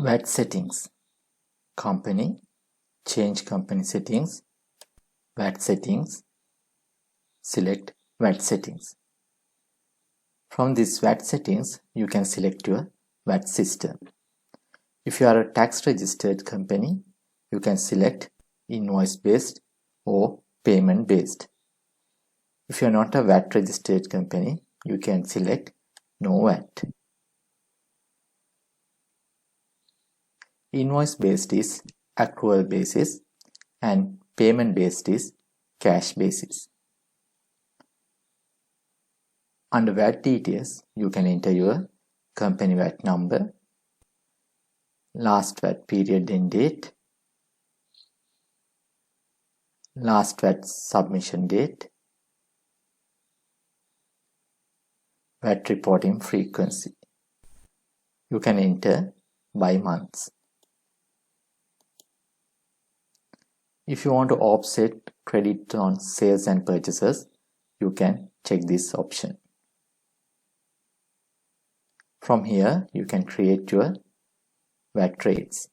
VAT Settings, Company, change company settings, VAT Settings, select VAT Settings. From this VAT Settings, you can select your VAT system. If you are a tax registered company, you can select invoice based or payment based. If you are not a VAT registered company, you can select no VAT. Invoice based is accrual basis and payment based is cash basis. Under VAT details, you can enter your company VAT number, last VAT period end date, last VAT submission date, VAT reporting frequency. You can enter by months. If you want to offset credit on sales and purchases, you can check this option. From here, you can create your VAT rates.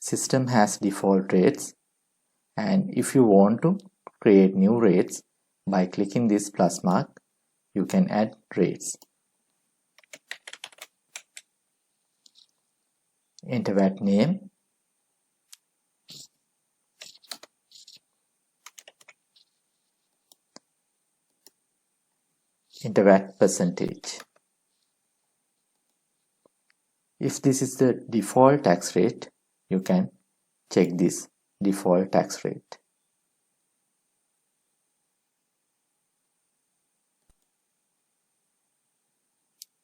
System has default rates, and if you want to create new rates, by clicking this plus mark, you can add rates. Enter VAT name, enter VAT percentage. If this is the default tax rate, you can check this default tax rate.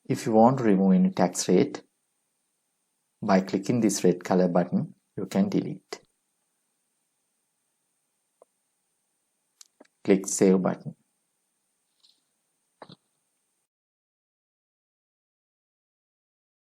If you want to remove any tax rate, by clicking this red color button, you can delete. Click Save button.